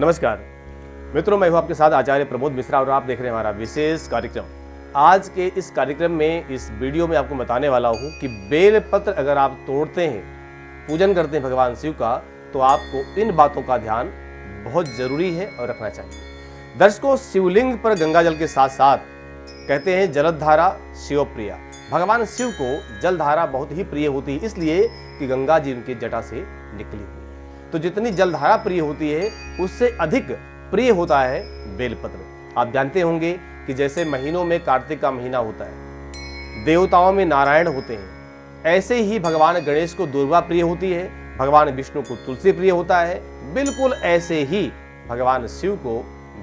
नमस्कार मित्रों, मैं हूं आपके साथ आचार्य प्रमोद मिश्रा और आप देख रहे हैं हमारा विशेष कार्यक्रम। आज के इस कार्यक्रम में, इस वीडियो में आपको बताने वाला हूं कि बेल पत्र अगर आप तोड़ते हैं, पूजन करते हैं भगवान शिव का, तो आपको इन बातों का ध्यान बहुत जरूरी है और रखना चाहिए। दर्शकों, शिवलिंग पर गंगा जल के साथ साथ कहते हैं जलधारा शिव प्रिया। भगवान शिव को जलधारा बहुत ही प्रिय होती है, इसलिए कि गंगा जी उनकी जटा से निकली हुई है। तो जितनी जलधारा प्रिय होती है, उससे अधिक प्रिय होता है बेलपत्र। आप जानते होंगे कि जैसे महीनों में कार्तिक का महीना होता है, देवताओं में नारायण होते हैं, ऐसे ही भगवान गणेश को दुर्गा प्रिय होती है, भगवान विष्णु को तुलसी प्रिय होता है। बिल्कुल ऐसे ही भगवान शिव को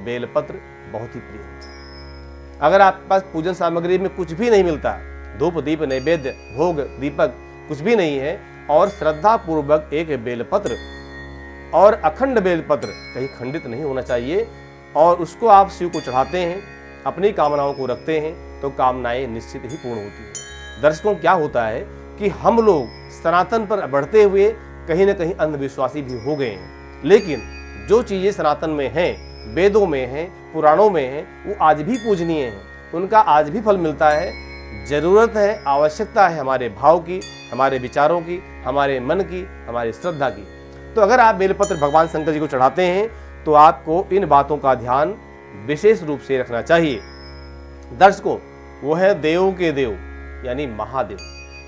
बेलपत्र बहुत ही प्रिय होता है। अगर आपके पास पूजन सामग्री में कुछ भी नहीं मिलता, धूप दीप नैवेद्य भोग दीपक कुछ भी नहीं है, और श्रद्धा पूर्वक एक बेलपत्र और अखंड बेलपत्र कहीं खंडित नहीं होना चाहिए, और उसको आप शिव को चढ़ाते हैं, अपनी कामनाओं को रखते हैं, तो कामनाएं निश्चित ही पूर्ण होती हैं। दर्शकों, क्या होता है कि हम लोग सनातन पर बढ़ते हुए कहीं ना कहीं अंधविश्वासी भी हो गए हैं, लेकिन जो चीजें सनातन में हैं, वेदों में हैं, पुराणों में हैं, वो आज भी पूजनीय हैं, उनका आज भी फल मिलता है। जरूरत है, आवश्यकता है हमारे भाव की, हमारे विचारों की, हमारे मन की, हमारी श्रद्धा की। तो अगर आप बेलपत्र भगवान शंकर जी को चढ़ाते हैं, तो आपको इन बातों का ध्यान विशेष रूप से रखना चाहिए। दर्शकों, वो है देवों के देव यानी महादेव।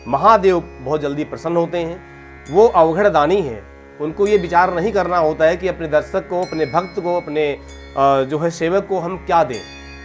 महादेव बहुत जल्दी प्रसन्न होते हैं, वो अवघड़ दानी हैं। उनको ये विचार नहीं करना होता है कि अपने दर्शक को, अपने भक्त को, अपने जो है सेवक को हम क्या दें।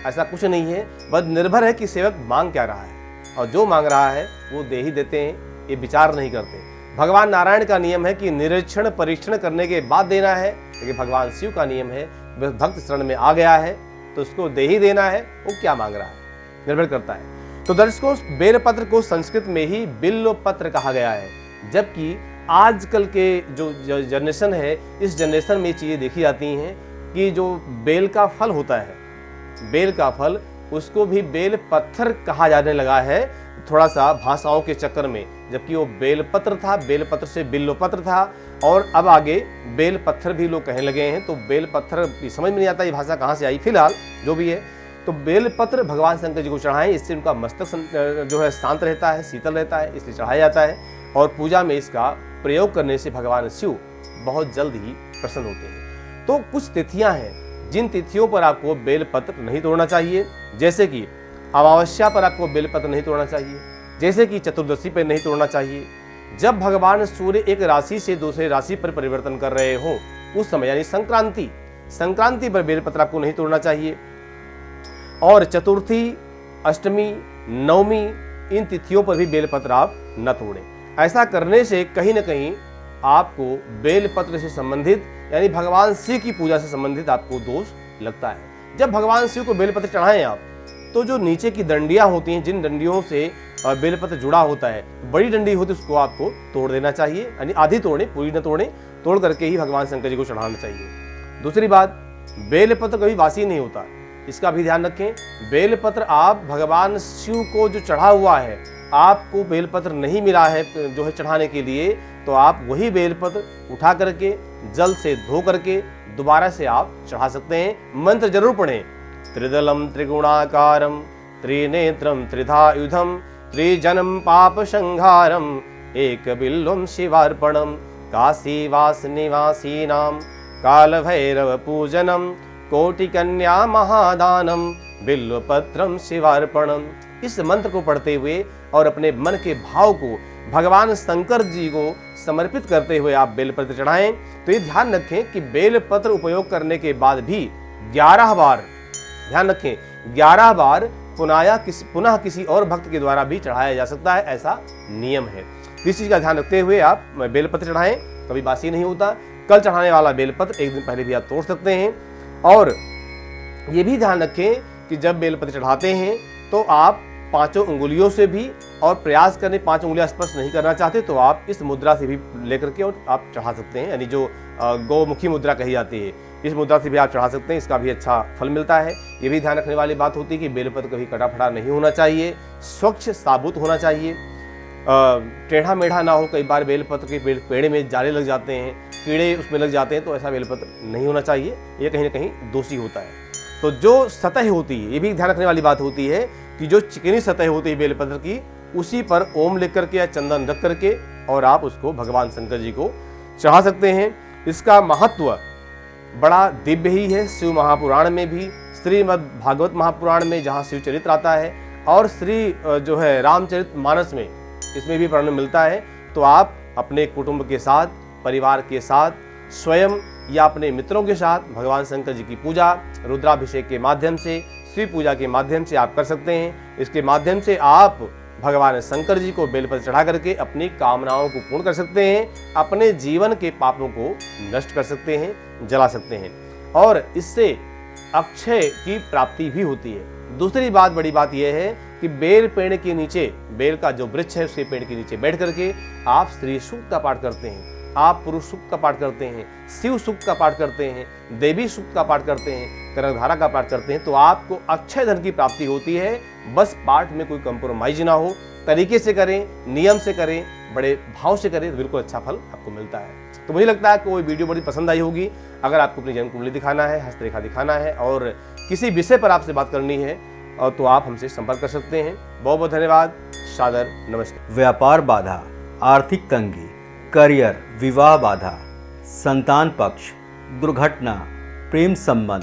ऐसा कुछ नहीं है, बस निर्भर है कि सेवक मांग क्या रहा है, और जो मांग रहा है वो दे ही देते हैं, ये विचार नहीं करते। भगवान नारायण का नियम है कि निरीक्षण परीक्षण करने के बाद देना है, लेकिन भगवान शिव का नियम है भक्त शरण में आ गया है तो उसको दे ही देना है, वो क्या मांग रहा है निर्भर करता है। तो दर्शकों, बेलपत्र को संस्कृत में ही बिल्व पत्र कहा गया है, जबकि आजकल के जो जनरेशन है, इस जनरेशन में चीजें देखी जाती हैं कि जो बेल का फल होता है, बेल का फल, उसको भी बेल पत्थर कहा जाने लगा है, थोड़ा सा भाषाओं के चक्कर में। जबकि वो बेलपत्र था, बेलपत्र से बिल्व पत्र था, और अब आगे बेल पत्थर भी लोग कहने लगे हैं। तो बेल पत्थर समझ में नहीं आता ये भाषा कहाँ से आई, फिलहाल जो भी है। तो बेलपत्र भगवान शंकर जी को चढ़ाएं, इससे उनका मस्तक जो है शांत रहता है, शीतल रहता है, इसलिए चढ़ाया जाता है। और पूजा में इसका प्रयोग करने से भगवान शिव बहुत जल्द ही प्रसन्न होते हैं। तो कुछ तिथियां हैं जिन तिथियों पर आपको बेलपत्र नहीं तोड़ना चाहिए, जैसे कि अमावस्या पर आपको बेलपत्र नहीं तोड़ना चाहिए, जैसे कि चतुर्दशी पर नहीं तोड़ना चाहिए, जब भगवान सूर्य एक राशि से दूसरे राशि पर परिवर्तन कर रहे हो उस समय, यानी संक्रांति पर बेलपत्र आपको नहीं तोड़ना चाहिए, और चतुर्थी, अष्टमी, नवमी, इन तिथियों पर भी बेलपत्र आप न तोड़ें। ऐसा करने से कहीं ना कहीं आपको बेलपत्र से संबंधित, यानी भगवान शिव की पूजा से संबंधित आपको दोष लगता है। जब भगवान शिव को बेलपत्र चढ़ाएं आप, तो जो नीचे की डंडियां होती हैं, जिन डंडियों से बेलपत्र जुड़ा होता है, बड़ी डंडी होती है, उसको आपको तोड़ देना चाहिए, यानी आधी तोड़ें, पूरी न तोड़ें, तोड़ करके ही भगवान शंकर जी को चढ़ाना चाहिए। दूसरी बात, बेलपत्र कभी वासी नहीं होता, इसका भी ध्यान रखें। बेलपत्र आप भगवान शिव को जो चढ़ा हुआ है, आपको बेलपत्र नहीं मिला है जो है चढ़ाने के लिए, तो आप वही बेलपत्र उठा करके जल से धो करके दोबारा से आप चढ़ा सकते हैं। मंत्र जरूर पढ़ें, त्रिदलम त्रिगुणाकारम त्रिनेत्रम त्रिधायुधम त्रिजनम पाप संहारम एक बिल्वम शिवार्पणम काशीवास निवासीनाम काल भैरव पूजनम कोटि कन्या महादानम बिल्वपत्रम शिवार्पणम। इस मंत्र को पढ़ते हुए और अपने मन के भाव को भगवान शंकर जी को समर्पित करते हुए आप बेलपत्र चढ़ाएं। तो ये ध्यान रखें कि बेलपत्र उपयोग करने के बाद भी 11 बार, ध्यान रखें 11 बार पुनः किसी और भक्त के द्वारा भी चढ़ाया जा सकता है, ऐसा नियम है। इस चीज का ध्यान रखते हुए आप बेलपत्र चढ़ाएं, कभी बासी नहीं होता। कल चढ़ाने वाला बेलपत्र एक दिन पहले भी आप तोड़ सकते हैं। और ये भी ध्यान रखें कि जब बेलपत्र चढ़ाते हैं तो आप 5 उंगलियों से भी, और प्रयास करें 5 उंगलियां स्पर्श नहीं करना चाहते तो आप इस मुद्रा से भी लेकर के और आप चढ़ा सकते हैं, यानी जो गौमुखी मुद्रा कही जाती है, इस मुद्रा से भी आप चढ़ा सकते हैं, इसका भी अच्छा फल मिलता है। ये भी ध्यान रखने वाली बात होती है कि बेलपत्र कभी कटा फटा नहीं होना चाहिए, स्वच्छ साबुत होना चाहिए, टेढ़ा मेढ़ा ना हो। कई बार बेलपत्र के पेड़ में जाले लग जाते हैं, कीड़े उसमें लग जाते हैं, तो ऐसा बेलपत्र नहीं होना चाहिए, ये कहीं ना कहीं दोषी होता है। तो जो सतह होती है, ये भी ध्यान रखने वाली बात होती है कि जो चिकनी सतह होती है बेलपत्र की, उसी पर ओम लिख करके या चंदन रख करके और आप उसको भगवान शंकर जी को चढ़ा सकते हैं। इसका महत्व बड़ा दिव्य ही है। शिव महापुराण में भी, श्रीमद् भागवत महापुराण में जहाँ शिव चरित्र आता है, और श्री जो है रामचरित मानस में, इसमें भी वर्णन मिलता है। तो आप अपने कुटुंब के साथ, परिवार के साथ, स्वयं या अपने मित्रों के साथ भगवान शंकर जी की पूजा रुद्राभिषेक के माध्यम से, शिव पूजा के माध्यम से आप कर सकते हैं। इसके माध्यम से आप भगवान शंकर जी को बेलपत्र चढ़ा करके अपनी कामनाओं को पूर्ण कर सकते हैं, अपने जीवन के पापों को नष्ट कर सकते हैं, जला सकते हैं, और इससे अक्षय की प्राप्ति भी होती है। दूसरी बात, बड़ी बात यह है कि बेल पेड़ के नीचे, बेल का जो वृक्ष है उसके पेड़ के नीचे बैठ करके आप स्त्री सूक्त का पाठ करते हैं, आप पुरुष सूक्त का पाठ करते हैं, शिव सूक्त का पाठ करते हैं, देवी सूक्त का पाठ करते हैं, कनकधारा का पाठ करते हैं, तो आपको अक्षय धन की प्राप्ति होती है। बस पाठ में कोई कंप्रोमाइज ना हो, तरीके से करें, नियम से करें, बड़े भाव से करें, तो बिल्कुल अच्छा फल आपको मिलता है। तो मुझे लगता है कि वो वीडियो बड़ी पसंद आई होगी। अगर आपको अपनी जन्म कुंडली दिखाना है, हस्तरेखा दिखाना है, और किसी विषय पर आपसे बात करनी है, और तो आप हमसे संपर्क कर सकते हैं। बहुत बहुत धन्यवाद। सादर नमस्कार। व्यापार बाधा, आर्थिक तंगी, करियर, विवाह बाधा, संतान पक्ष, दुर्घटना, प्रेम संबंध,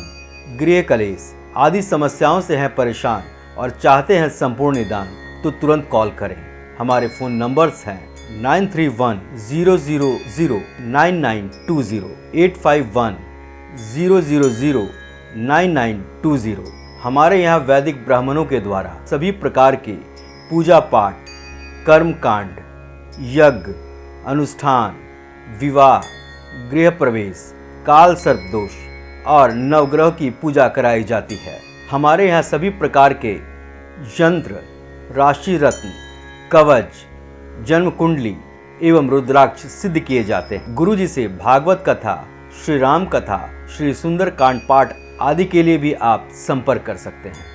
गृह कलेश आदि समस्याओं से हैं परेशान और चाहते हैं संपूर्ण निदान, तो तुरंत कॉल करें। हमारे फ़ोन नंबर्स हैं 9310009920, 8510009920। हमारे यहाँ वैदिक ब्राह्मणों के द्वारा सभी प्रकार के पूजा पाठ, कर्मकांड, यज्ञ, अनुष्ठान, विवाह, गृह प्रवेश, काल सर्प दोष और नवग्रह की पूजा कराई जाती है। हमारे यहाँ सभी प्रकार के यंत्र, राशि रत्न, कवच, जन्म कुंडली एवं रुद्राक्ष सिद्ध किए जाते हैं। गुरु जी से भागवत कथा, श्री राम कथा, श्री सुंदर कांड पाठ आदि के लिए भी आप संपर्क कर सकते हैं।